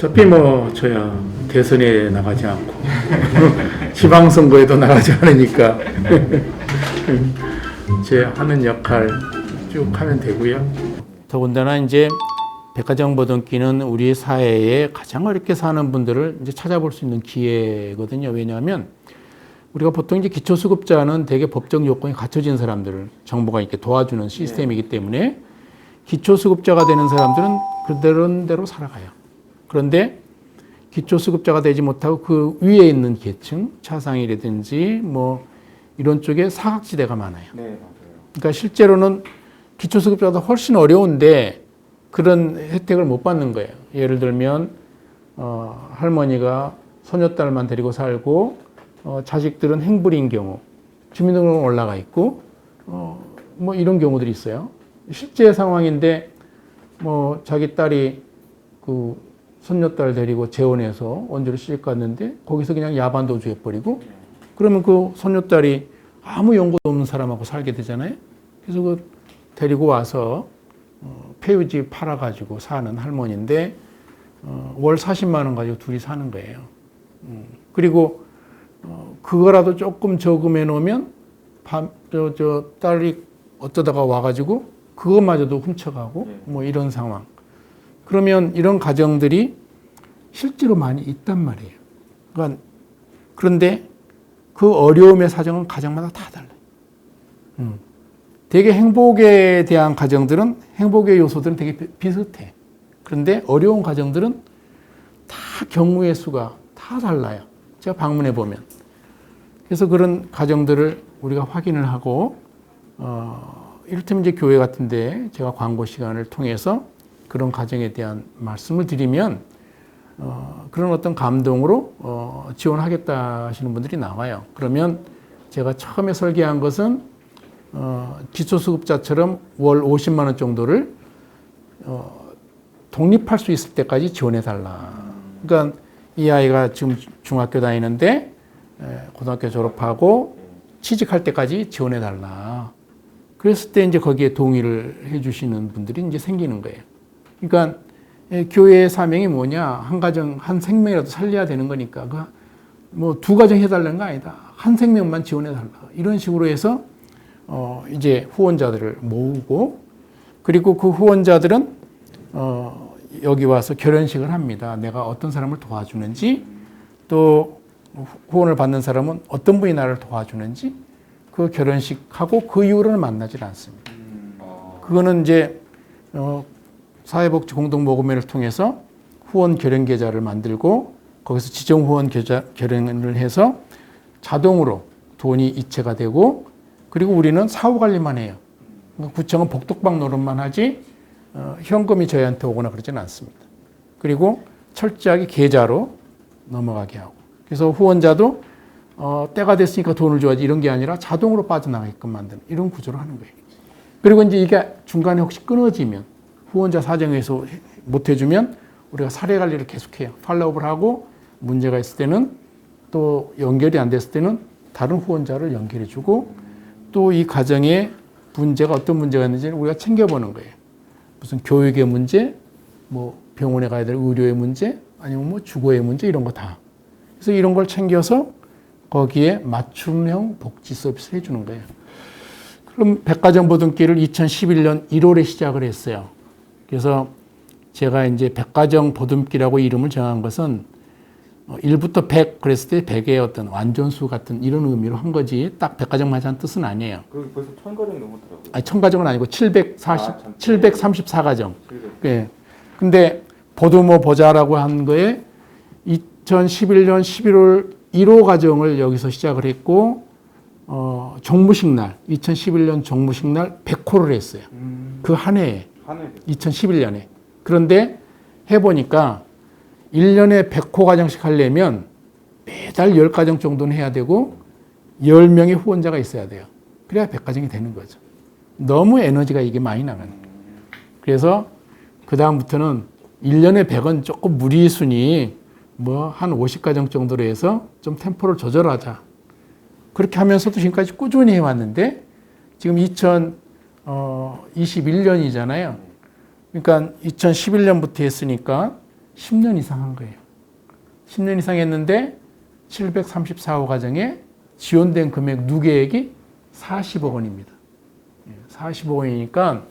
어차피 뭐 저야 대선에 나가지 않고 지방선거에도 나가지 않으니까 제 하는 역할 쭉 하면 되고요. 더군다나 이제 백화점 보듬기는 우리 사회에 가장 어렵게 사는 분들을 이제 찾아볼 수 있는 기회거든요. 왜냐하면 우리가 보통 이제 기초수급자는 대개 법적 요건이 갖춰진 사람들을 정부가 이렇게 도와주는 시스템이기 때문에 기초수급자가 되는 사람들은 그런 대로 살아가요. 그런데 기초수급자가 되지 못하고 그 위에 있는 계층, 차상이라든지 뭐 이런 쪽에 사각지대가 많아요. 네, 맞아요. 그러니까 실제로는 기초수급자보다 훨씬 어려운데 그런 혜택을 못 받는 거예요. 예를 들면 할머니가 소녀딸만 데리고 살고 자식들은 행불인 경우, 주민등록은 올라가 있고 뭐 이런 경우들이 있어요. 실제 상황인데 뭐 자기 딸이 그 손녀딸 데리고 재혼해서 원주를 시집 갔는데 거기서 그냥 야반도주 해버리고 그러면 그 손녀딸이 아무 연고도 없는 사람하고 살게 되잖아요. 그래서 그 데리고 와서 폐유지 팔아가지고 사는 할머니인데 월 40만 원 가지고 둘이 사는 거예요. 그리고 그거라도 조금 저금해 놓으면 딸이 어쩌다가 와가지고 그것마저도 훔쳐가고 뭐 이런 상황. 그러면 이런 가정들이 실제로 많이 있단 말이에요. 그러니까 그런데 그 어려움의 사정은 가정마다 다 달라요. 되게 행복에 대한 가정들은 행복의 요소들은 되게 비슷해. 그런데 어려운 가정들은 다 경우의 수가 다 달라요. 제가 방문해 보면. 그래서 그런 가정들을 우리가 확인을 하고 이를테면 이제 교회 같은데 제가 광고 시간을 통해서 그런 가정에 대한 말씀을 드리면 그런 어떤 감동으로 지원하겠다 하시는 분들이 나와요. 그러면 제가 처음에 설계한 것은 기초수급자처럼 월 50만 원 정도를 독립할 수 있을 때까지 지원해달라. 그러니까 이 아이가 지금 중학교 다니는데 고등학교 졸업하고 취직할 때까지 지원해달라. 그랬을 때 이제 거기에 동의를 해주시는 분들이 이제 생기는 거예요. 그러니까 교회의 사명이 뭐냐? 한 가정, 한 생명이라도 살려야 되는 거니까 뭐 두 가정 해달라는 거 아니다. 한 생명만 지원해달라. 이런 식으로 해서 이제 후원자들을 모으고 그리고 그 후원자들은 여기 와서 결혼식을 합니다. 내가 어떤 사람을 도와주는지 또 후원을 받는 사람은 어떤 분이 나를 도와주는지 그 결혼식하고 그 이후로는 만나질 않습니다. 그거는 이제 사회복지 공동모금회를 통해서 후원 결연 계좌를 만들고 거기서 지정 후원 계좌 결연을 해서 자동으로 돈이 이체가 되고 그리고 우리는 사후 관리만 해요. 구청은 복덕방 노릇만 하지 현금이 저희한테 오거나 그러지는 않습니다. 그리고 철저하게 계좌로 넘어가게 하고 그래서 후원자도 때가 됐으니까 돈을 줘야지 이런 게 아니라 자동으로 빠져나가게끔 만드는 이런 구조로 하는 거예요. 그리고 이제 이게 중간에 혹시 끊어지면 후원자 사정에서 못 해주면 우리가 사례 관리를 계속해요. 팔로우업을 하고 문제가 있을 때는 또 연결이 안 됐을 때는 다른 후원자를 연결해주고 또 이 가정에 문제가 어떤 문제가 있는지를 우리가 챙겨보는 거예요. 무슨 교육의 문제, 뭐 병원에 가야 될 의료의 문제, 아니면 뭐 주거의 문제 이런 거 다. 그래서 이런 걸 챙겨서 거기에 맞춤형 복지 서비스를 해주는 거예요. 그럼 백화점 보듬기를 2011년 1월에 시작을 했어요. 그래서 제가 이제 백화점 보듬기라고 이름을 정한 것은 1부터 100 그랬을 때 100의 어떤 완전수 같은 이런 의미로 한 거지 딱 백화점만 하자는 뜻은 아니에요. 그 벌써 1000가정이 넘었더라고요. 아니 1000가정은 아니고 734가정. 예. 근데 보듬어 보자라고 한 거에 2011년 11월 1호 가정을 여기서 시작을 했고 종무식 날 2011년 종무식 날 100호를 했어요. 그 한 해에 2011년에. 그런데 해보니까 1년에 100호 가정씩 하려면 매달 10가정 정도는 해야 되고 10명의 후원자가 있어야 돼요. 그래야 100가정이 되는 거죠. 너무 에너지가 이게 많이 나가는 거예요. 그래서 그 다음부터는 1년에 100은 조금 무리수니 뭐 한 50가정 정도로 해서 좀 템포를 조절하자. 그렇게 하면서도 지금까지 꾸준히 해왔는데 지금 2021년이잖아요. 그러니까 2011년부터 했으니까 10년 이상 한 거예요. 10년 이상 했는데 734호 가정에 지원된 금액 누계액이 40억 원입니다. 40억 원이니까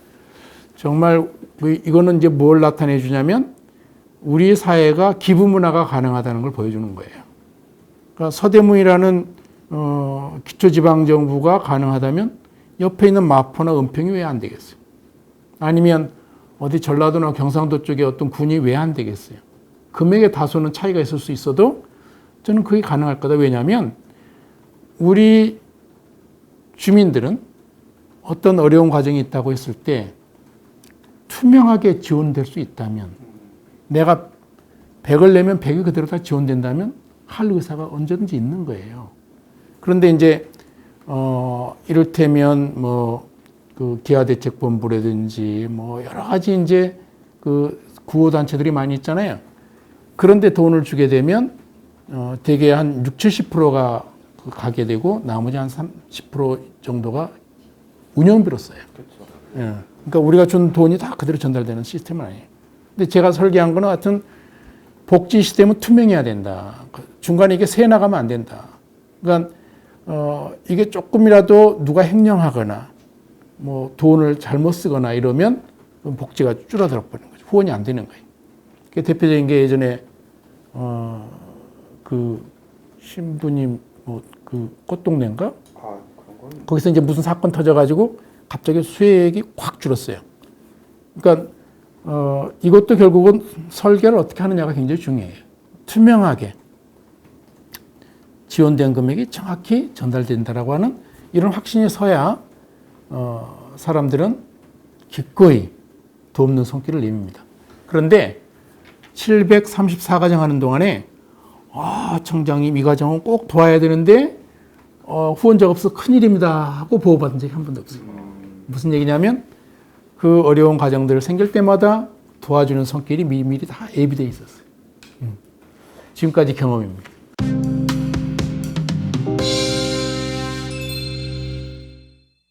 정말 이거는 이제 뭘 나타내 주냐면 우리 사회가 기부 문화가 가능하다는 걸 보여주는 거예요. 그러니까 서대문이라는 기초지방정부가 가능하다면 옆에 있는 마포나 은평이 왜 안 되겠어요? 아니면 어디 전라도나 경상도 쪽에 어떤 군이 왜 안 되겠어요? 금액의 다소는 차이가 있을 수 있어도 저는 그게 가능할 거다. 왜냐하면 우리 주민들은 어떤 어려운 과정이 있다고 했을 때 투명하게 지원될 수 있다면 내가 100을 내면 100이 그대로 다 지원된다면 할 의사가 언제든지 있는 거예요. 그런데 이제 이를테면 그 기아대책본부라든지 여러 가지 이제 그 구호단체들이 많이 있잖아요. 그런데 돈을 주게 되면 대개 한 60~70%가 가게 되고 나머지 한 30% 정도가 운영비로 써요. 그렇죠. 예. 그러니까 우리가 준 돈이 다 그대로 전달되는 시스템은 아니에요. 근데 제가 설계한 거는 하여튼 복지 시스템은 투명해야 된다. 중간에 이게 새 나가면 안 된다. 그러니까 이게 조금이라도 누가 횡령하거나 돈을 잘못 쓰거나 이러면 복지가 줄어들어 버리는 거죠. 후원이 안 되는 거예요. 그 대표적인 게 예전에 그 신부님 그 꽃동네인가? 거기서 이제 무슨 사건 터져가지고 갑자기 수혜액이 확 줄었어요. 그러니까 이것도 결국은 설계를 어떻게 하느냐가 굉장히 중요해요. 투명하게 지원된 금액이 정확히 전달된다라고 하는 이런 확신이 서야 사람들은 기꺼이 돕는 손길을 내밉니다. 그런데 734가정 하는 동안에 청장님 이 가정은 꼭 도와야 되는데 후원자가 없어 큰일입니다 하고 보호받은 적이 한 번도 없어요. 무슨 얘기냐면 그 어려운 가정들 생길 때마다 도와주는 손길이 미리미리 다 예비되어 있었어요. 지금까지 경험입니다.